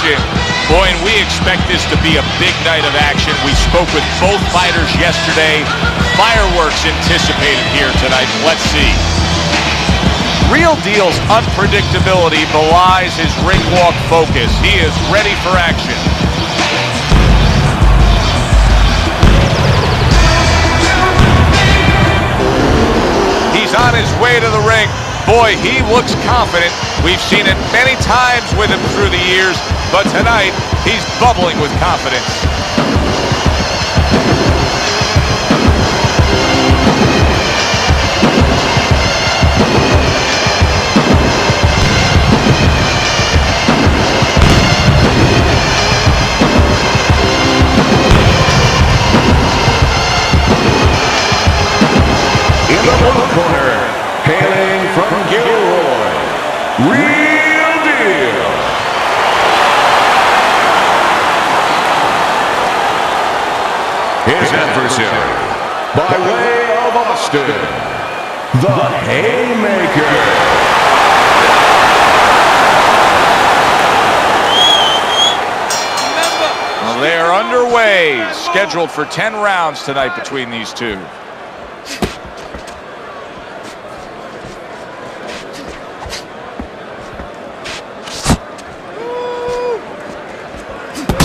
action. Boy, and we expect this to be a big night of action. We spoke with both fighters yesterday. Fireworks anticipated here tonight. Let's see. Real Deal's unpredictability belies his ring walk focus. He is ready for action. He's on his way to the ring. Boy, he looks confident. We've seen it many times with him through the years, but tonight, he's bubbling with confidence. In the blue corner, hailing from Gilroy, Real Deal. His adversary, by way of Austin, the Haymaker. Well, they are underway, scheduled for 10 rounds tonight between these two.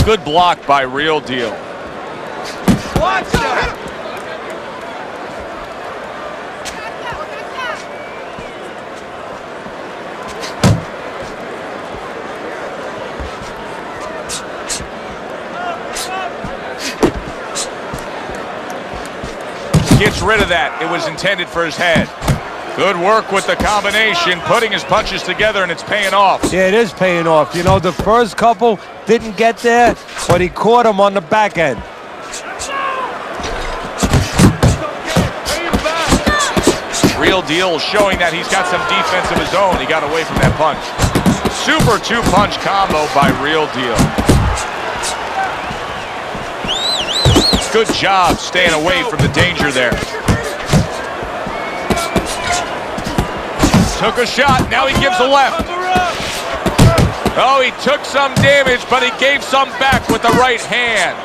Good block by Real Deal. Watch out! Gets rid of that. It was intended for his head. Good work with the combination, putting his punches together, and it's paying off. Yeah, it is paying off. You know, the first couple didn't get there, but he caught him on the back end. Real Deal showing that he's got some defense of his own. He got away from that punch. Super two-punch combo by Real Deal. Good job staying away from the danger there. Took a shot, now he gives a left. Oh, he took some damage, but he gave some back with the right hand.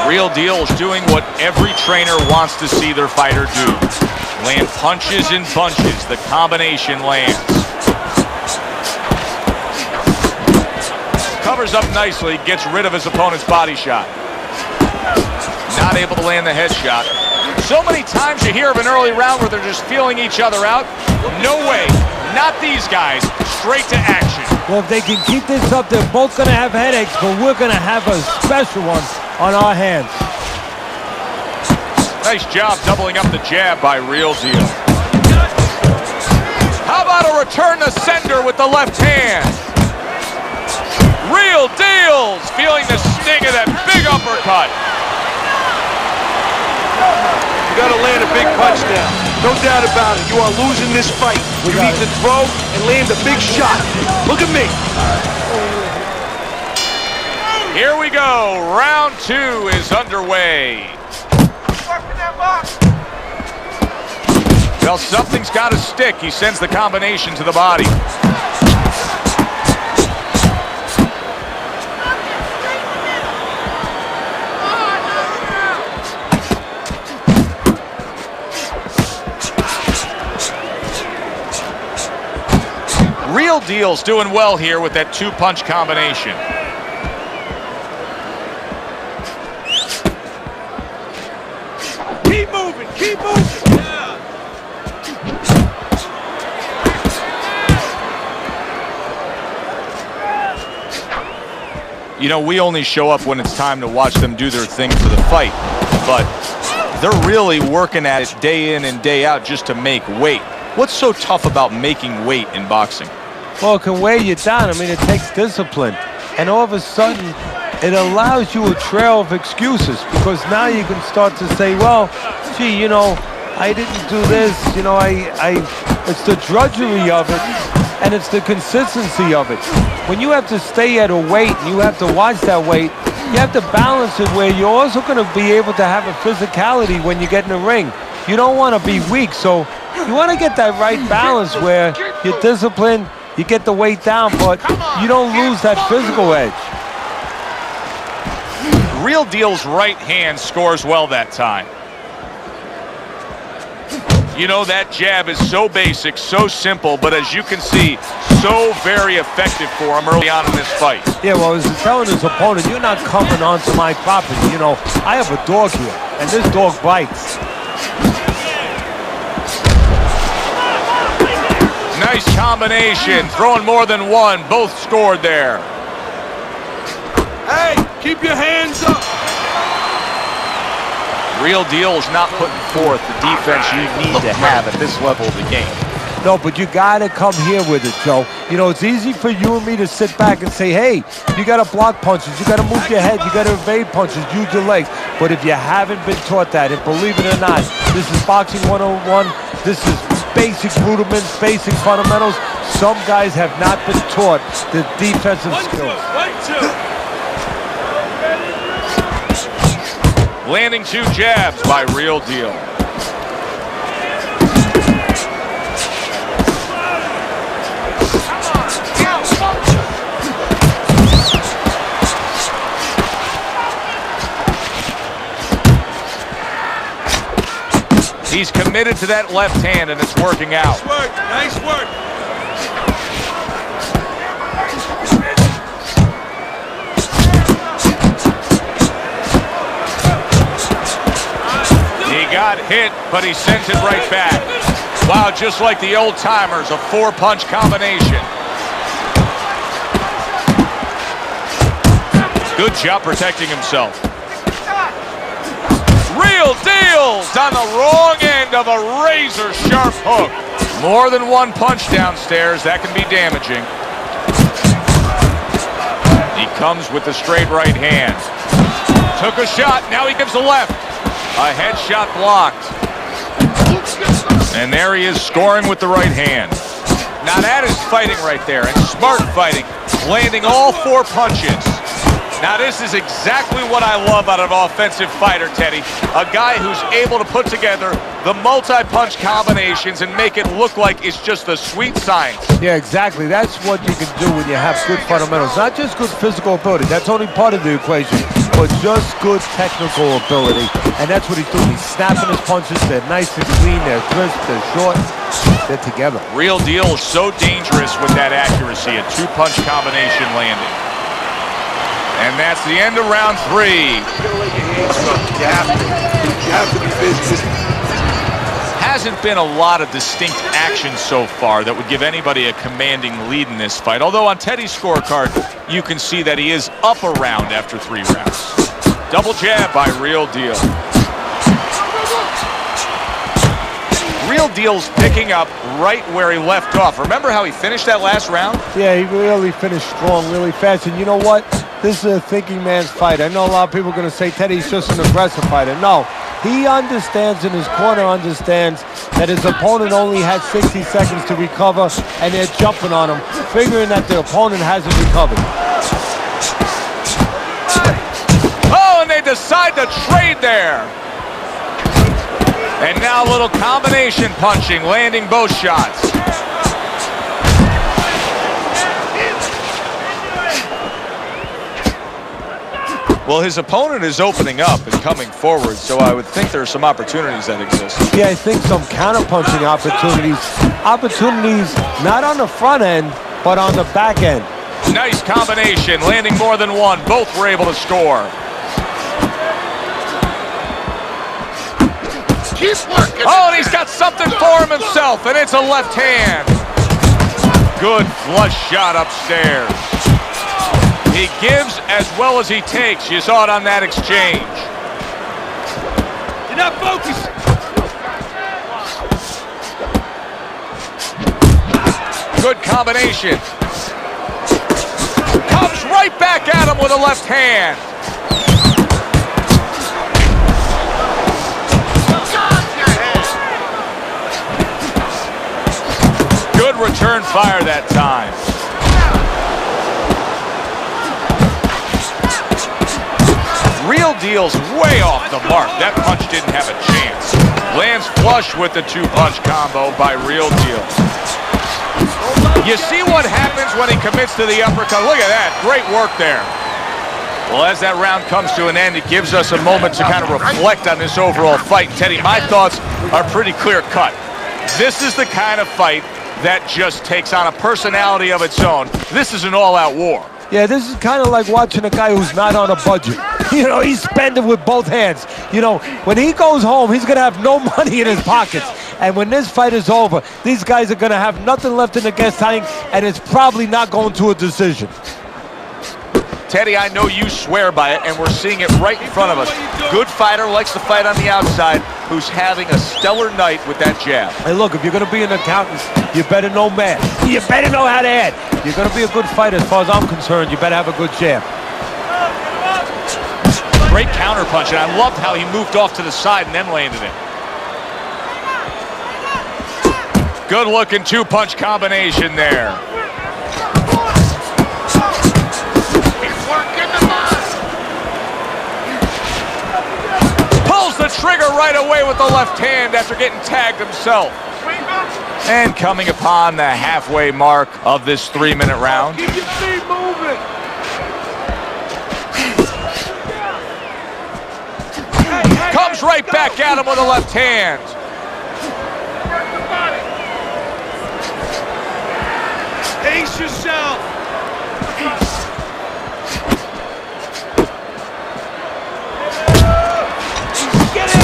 Real Deal is doing what every trainer wants to see their fighter do. Land punches in bunches, the combination lands. Covers up nicely, gets rid of his opponent's body shot. Not able to land the headshot. So many times you hear of an early round where they're just feeling each other out. No way, not these guys, straight to action. Well, if they can keep this up, they're both going to have headaches, but we're going to have a special one on our hands. Nice job doubling up the jab by Real Deal. How about a return to sender with the left hand? Real Deal's feeling the sting of that big uppercut. You gotta land a big punch now. No doubt about it. You are losing this fight. You need to throw and land a big shot. Look at me. Here we go. Round 2 is underway. Well, something's got to stick. He sends the combination to the body. Real Deal's doing well here with that two-punch combination. Keep moving, keep moving. Yeah. You know, we only show up when it's time to watch them do their thing for the fight, but they're really working at it day in and day out just to make weight. What's so tough about making weight in boxing? Well, it can weigh you down. I mean, it takes discipline. And all of a sudden, it allows you a trail of excuses, because now you can start to say, well, gee, you know, I didn't do this, you know, it's the drudgery of it, and it's the consistency of it. When you have to stay at a weight, and you have to watch that weight, you have to balance it where you're also going to be able to have a physicality when you get in the ring. You don't want to be weak, so you want to get that right balance where you're disciplined, You get the weight down, but you don't lose that physical edge. Real Deal's right hand scores well that time. You know, that jab is so basic, so simple, but as you can see, so very effective for him early on in this fight. Yeah, well, he's telling his opponent, you're not coming onto my property. You know, I have a dog here, and this dog bites. Nice combination, throwing more than one, both scored there. Hey, keep your hands up. Real Deal is not putting forth the defense you need to have at this level of the game. No, but you got to come here with it, Joe. You know, it's easy for you and me to sit back and say, hey, you got to block punches, you got to move your head, you got to evade punches, use your legs. But if you haven't been taught that, and believe it or not, this is boxing 101, this is basic rudiments, basic fundamentals. Some guys have not been taught the defensive skills. Landing 2 jabs by Real Deal. He's committed to that left hand, and it's working out. Nice work, nice work. He got hit, but he sent it right back. Wow, just like the old timers, a 4-punch combination. Good job protecting himself. Real Deal's on the wrong end of a razor-sharp hook. More than one punch downstairs, that can be damaging. He comes with the straight right hand. Took a shot, now he gives a left. A headshot blocked. And there he is scoring with the right hand. Now that is fighting right there, and smart fighting, landing all 4 punches. Now this is exactly what I love out of an offensive fighter, Teddy. A guy who's able to put together the multi-punch combinations and make it look like it's just a sweet science. Yeah, exactly. That's what you can do when you have good fundamentals. Not just good physical ability. That's only part of the equation. But just good technical ability. And that's what he's doing. He's snapping his punches. They're nice and clean. They're crisp. They're short. They're together. Real Deal is so dangerous with that accuracy. A 2-punch combination landing. And that's the end of round 3. You have to be busy. Hasn't been a lot of distinct action so far that would give anybody a commanding lead in this fight. Although on Teddy's scorecard, you can see that he is up a round after 3 rounds. Double jab by Real Deal. Real Deal's picking up right where he left off. Remember how he finished that last round? Yeah, he really finished strong, really fast. And you know what? This is a thinking man's fight. I know a lot of people are going to say Teddy's just an aggressive fighter. No, he understands, and his corner understands, that his opponent only had 60 seconds to recover, and they're jumping on him, figuring that the opponent hasn't recovered. Oh, and they decide to trade there. And now a little combination punching, landing both shots. Well, his opponent is opening up and coming forward, so I would think there are some opportunities that exist. Yeah, I think some counter-punching opportunities. Opportunities not on the front end, but on the back end. Nice combination, landing more than one. Both were able to score. Keep working. Oh, and he's got something for him himself, and it's a left hand. Good flush shot upstairs. He gives as well as he takes. You saw it on that exchange. You're not focused. Good combination. Comes right back at him with a left hand. Good return fire that time. Real Deal's way off the mark. That punch didn't have a chance. Lands flush with the 2-punch combo by Real Deal. You see what happens when he commits to the uppercut. Look at that. Great work there. Well, as that round comes to an end, it gives us a moment to kind of reflect on this overall fight. Teddy, my thoughts are pretty clear-cut. This is the kind of fight that just takes on a personality of its own. This is an all-out war. Yeah, this is kind of like watching a guy who's not on a budget. You know, he's spending with both hands. You know, when he goes home, he's going to have no money in his pockets. And when this fight is over, these guys are going to have nothing left in the gas tank, and it's probably not going to a decision. Teddy, I know you swear by it, and we're seeing it right in front of us. Good fighter, likes to fight on the outside, who's having a stellar night with that jab. Hey, look, if you're going to be an accountant, you better know math. You better know how to add. You're going to be a good fighter, as far as I'm concerned. You better have a good jab. Great counter punch, and I loved how he moved off to the side and then landed it. Good-looking two-punch combination there. Pulls the trigger right away with the left hand after getting tagged himself. And coming upon the halfway mark of this 3-minute round. Keep your feet moving. Comes right back at him with a left hand. Pace yourself.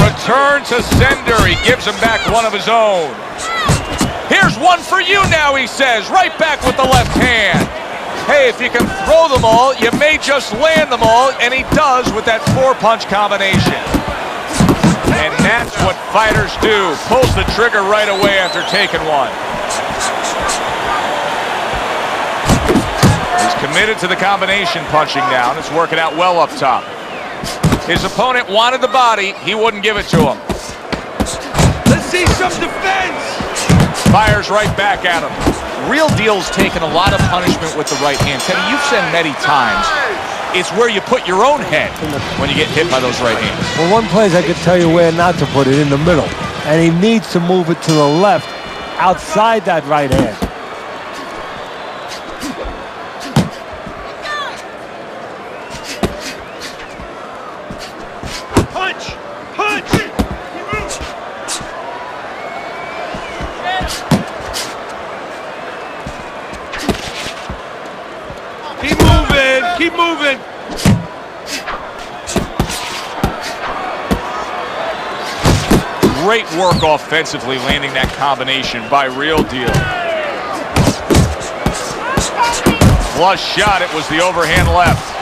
Return to sender. He gives him back one of his own. Here's one for you now, he says. Right back with the left hand. Hey, if you can throw them all, you may just land them all, and he does with that 4-punch combination. And that's what fighters do. Pulls the trigger right away after taking one. He's committed to the combination punching now, and it's working out well up top. His opponent wanted the body. He wouldn't give it to him. Let's see some defense. Fires right back at him. Real Deal's taken a lot of punishment with the right hand. Teddy, you've said many times, it's where you put your own head when you get hit by those right hands. Well, one place I can tell you where not to put it, in the middle. And he needs to move it to the left, outside that right hand. Punch! Punch! Keep moving! Keep moving! Great work offensively, landing that combination by Real Deal. Flush shot, it was the overhand left.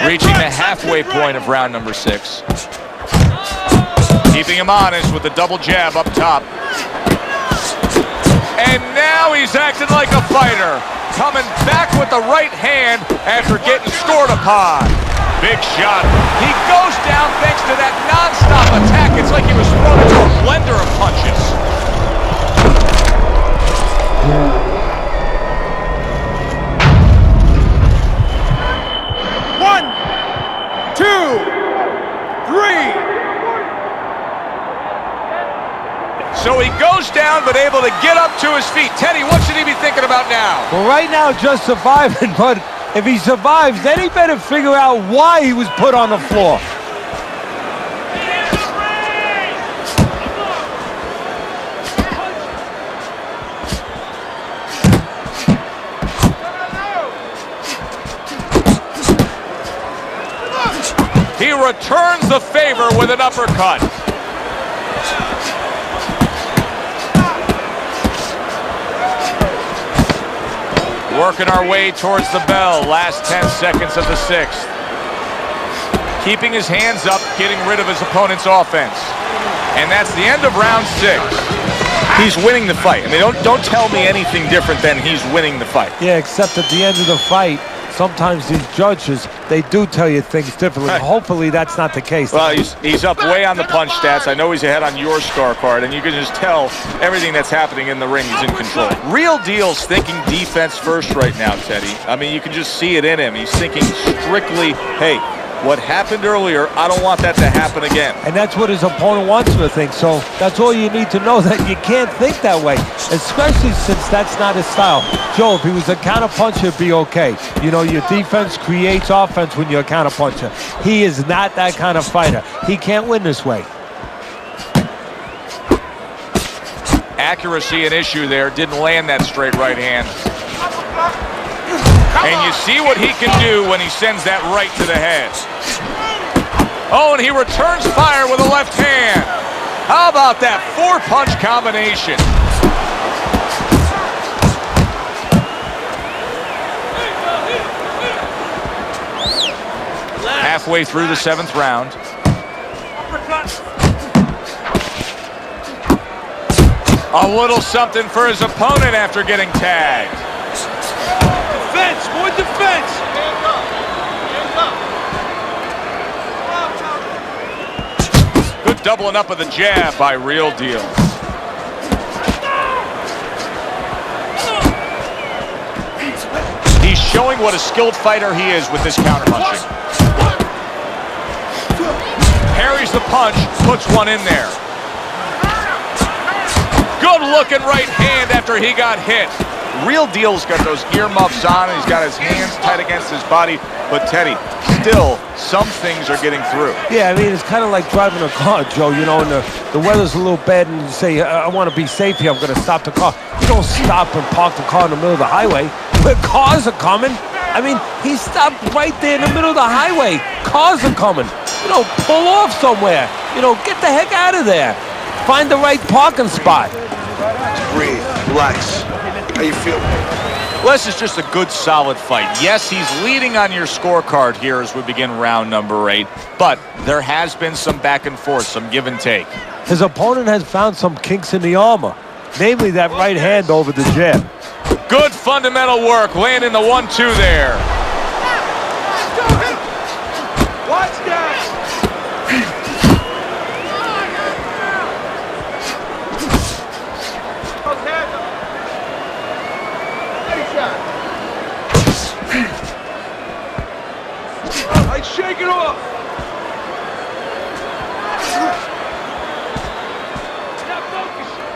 Reaching the halfway point of round number 6. Keeping him honest with the double jab up top. And now he's acting like a fighter. Coming back with the right hand after getting scored upon. Big shot. He goes down thanks to that non-stop attack. It's like he was thrown into a blender of punches. So he goes down, but able to get up to his feet. Teddy, what should he be thinking about now? Well, right now, just surviving, but if he survives, then he better figure out why he was put on the floor. He returns the favor with an uppercut. Working our way towards the bell. Last 10 seconds of the 6th. Keeping his hands up, getting rid of his opponent's offense. And that's the end of round 6. He's winning the fight. I mean, don't tell me anything different than he's winning the fight. Yeah, except at the end of the fight, sometimes these judges, they do tell you things differently. Hopefully that's not the case. Well, he's up way on the punch stats. I know he's ahead on your scorecard, and you can just tell everything that's happening in the ring. He's in control. Real Deal's thinking defense first right now, Teddy. I mean, you can just see it in him. He's thinking strictly, hey, what happened earlier, I don't want that to happen again. And that's what his opponent wants him to think. So that's all you need to know, that you can't think that way, especially since that's not his style. Joe, if he was a counterpuncher, it'd be okay. You know, your defense creates offense when you're a counterpuncher. He is not that kind of fighter. He can't win this way. Accuracy an issue there. Didn't land that straight right hand. And you see what he can do when he sends that right to the head. Oh, and he returns fire with a left hand. How about that four-punch combination? Halfway through the 7th round. A little something for his opponent after getting tagged. Defense, more defense. Good doubling up of the jab by Real Deal. He's showing what a skilled fighter he is with this counterpunching. Parries the punch, puts one in there. Good looking right hand after he got hit. Real Deal's got those earmuffs on, and he's got his hands tight against his body. But Teddy, still, some things are getting through. Yeah, I mean, it's kind of like driving a car, Joe, you know, and the weather's a little bad, and you say, I want to be safe here, I'm going to stop the car. You don't stop and park the car in the middle of the highway. The cars are coming. I mean, he stopped right there in the middle of the highway. Cars are coming. You know, pull off somewhere. You know, get the heck out of there. Find the right parking spot. Breathe, relax. How you feel? Well, this is just a good, solid fight. Yes, he's leading on your scorecard here as we begin round number 8, but there has been some back and forth, some give and take. His opponent has found some kinks in the armor, namely that right hand over the jab. Good fundamental work, landing the 1-2 there. Watch that. Shake it off! Stop focusing!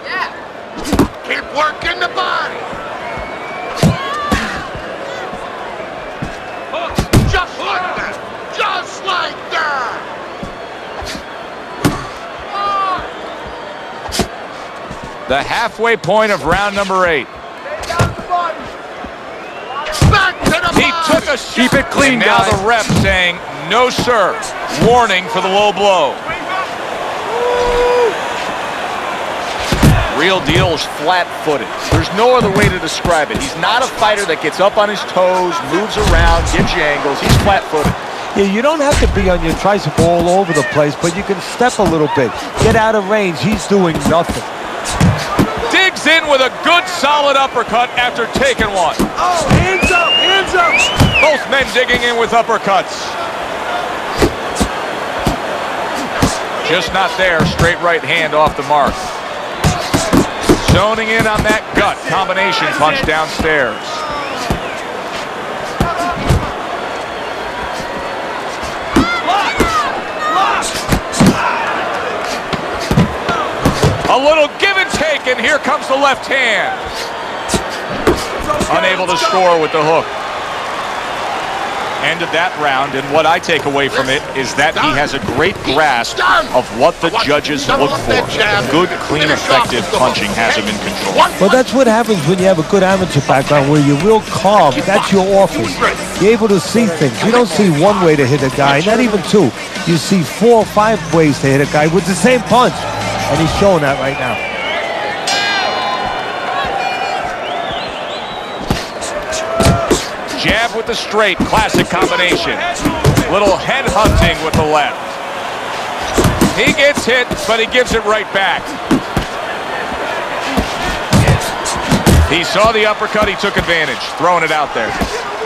Yeah! Keep working the body! Just like that! Just like that! The halfway point of round number 8. He took a shot. Keep it clean, and now guys. the ref saying, no, sir. Warning for the low blow. Real Deal is flat-footed. There's no other way to describe it. He's not a fighter that gets up on his toes, moves around, gives you angles. He's flat-footed. Yeah, you don't have to be on your tricycle all over the place, but you can step a little bit. Get out of range. He's doing nothing. Digs in with a good, solid uppercut after taking one. Oh, hands up, hands up! Both men digging in with uppercuts. Just not there. Straight right hand off the mark. Zoning in on that gut. Combination punch downstairs. A little give and take, and here comes the left hand. Unable to score with the hook. End of that round, and what I take away from it is that he has a great grasp of what the judges look for. Good, clean, effective punching has him in control. Well, that's what happens when you have a good amateur background, where you're real calm. That's your office. You're able to see things. You don't see one way to hit a guy, not even two. You see 4 or 5 ways to hit a guy with the same punch. And he's showing that right now. Jab with the straight, classic combination. Little head hunting with the left. He gets hit, but he gives it right back. He saw the uppercut, he took advantage, throwing it out there.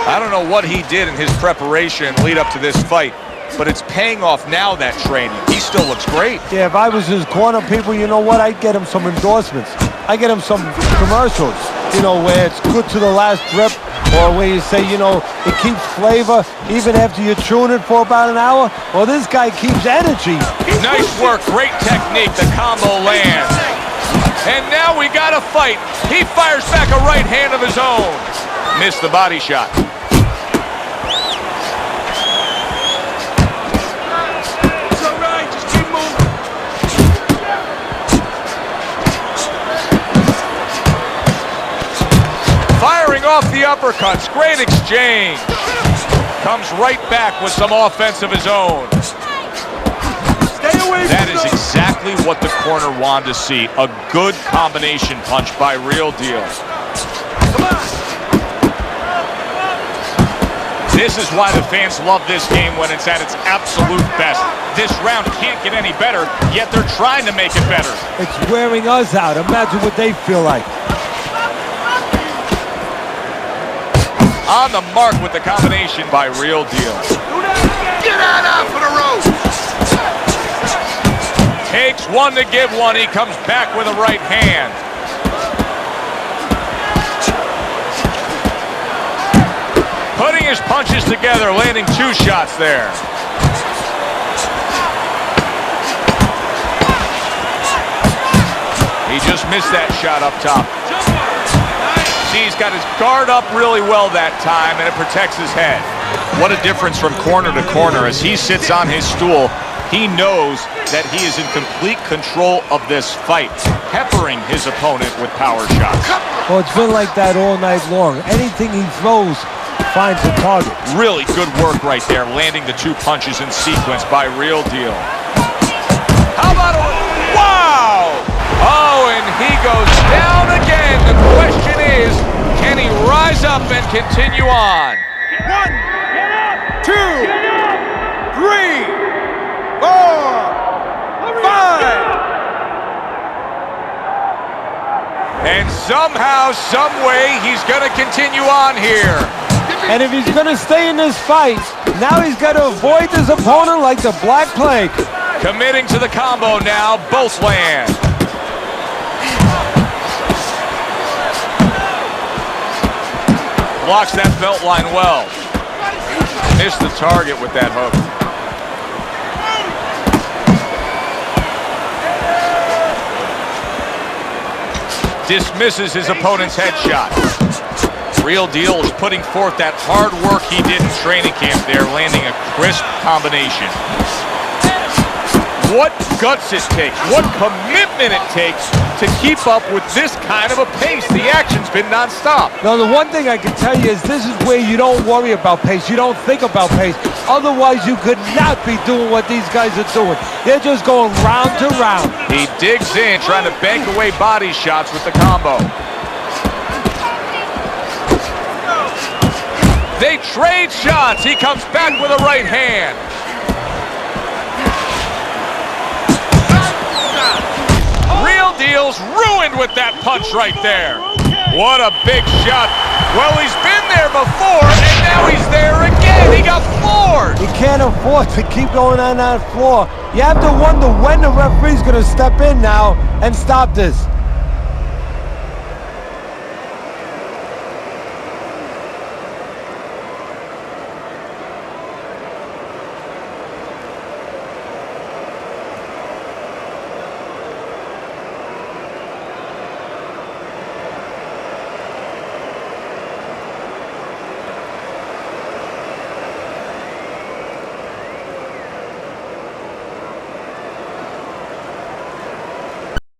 I don't know what he did in his preparation lead up to this fight, but it's paying off now, that training. He still looks great. Yeah, if I was his corner, people, you know what? I'd get him some endorsements. I'd get him some commercials, you know, where it's good to the last drip, or where you say, you know, it keeps flavor even after you tune it for about an hour. Well, this guy keeps energy. Nice work, great technique, the combo lands. And now we got a fight. He fires back a right hand of his own. Missed the body shot. It's all right, just keep moving. Firing off the uppercuts, great exchange. Comes right back with some offense of his own. That is exactly what the corner wanted to see. A good combination punch by Real Deal. Come on. This is why the fans love this game when it's at its absolute best. This round can't get any better, yet they're trying to make it better. It's wearing us out. Imagine what they feel like. On the mark with the combination by Real Deal. Get out for the rope. Takes one to give one. He comes back with a right hand. Putting his punches together, landing 2 shots there. He just missed that shot up top. See, he's got his guard up really well that time, and it protects his head. What a difference from corner to corner. As he sits on his stool, he knows that he is in complete control of this fight, peppering his opponent with power shots. Well, it's been like that all night long. Anything he throws finds a target. Really good work right there, landing the 2 punches in sequence by Real Deal. How about a... Wow! Oh, and he goes down again. The question is, can he rise up and continue on? 1, 2, 3, 4, 5. And somehow, some way, he's going to continue on here. And if he's going to stay in this fight, now he's got to avoid his opponent like the Black Plague. Committing to the combo now, both land. Blocks that belt line well. Missed the target with that hook. Dismisses his opponent's headshot. Real Deal is putting forth that hard work he did in training camp there, landing a crisp combination. What guts it takes, what commitment it takes to keep up with this kind of a pace. The action's been nonstop. Now, the one thing I can tell you is this is where you don't worry about pace. You don't think about pace. Otherwise, you could not be doing what these guys are doing. They're just going round to round. He digs in, trying to bank away body shots with the combo. They trade shots. He comes back with a right hand. Real Deal's ruined with that punch right there. What a big shot. Well, he's been there before, and now he's there again. He got floored. You can't afford to keep going on that floor. You have to wonder when the referee's going to step in now and stop this.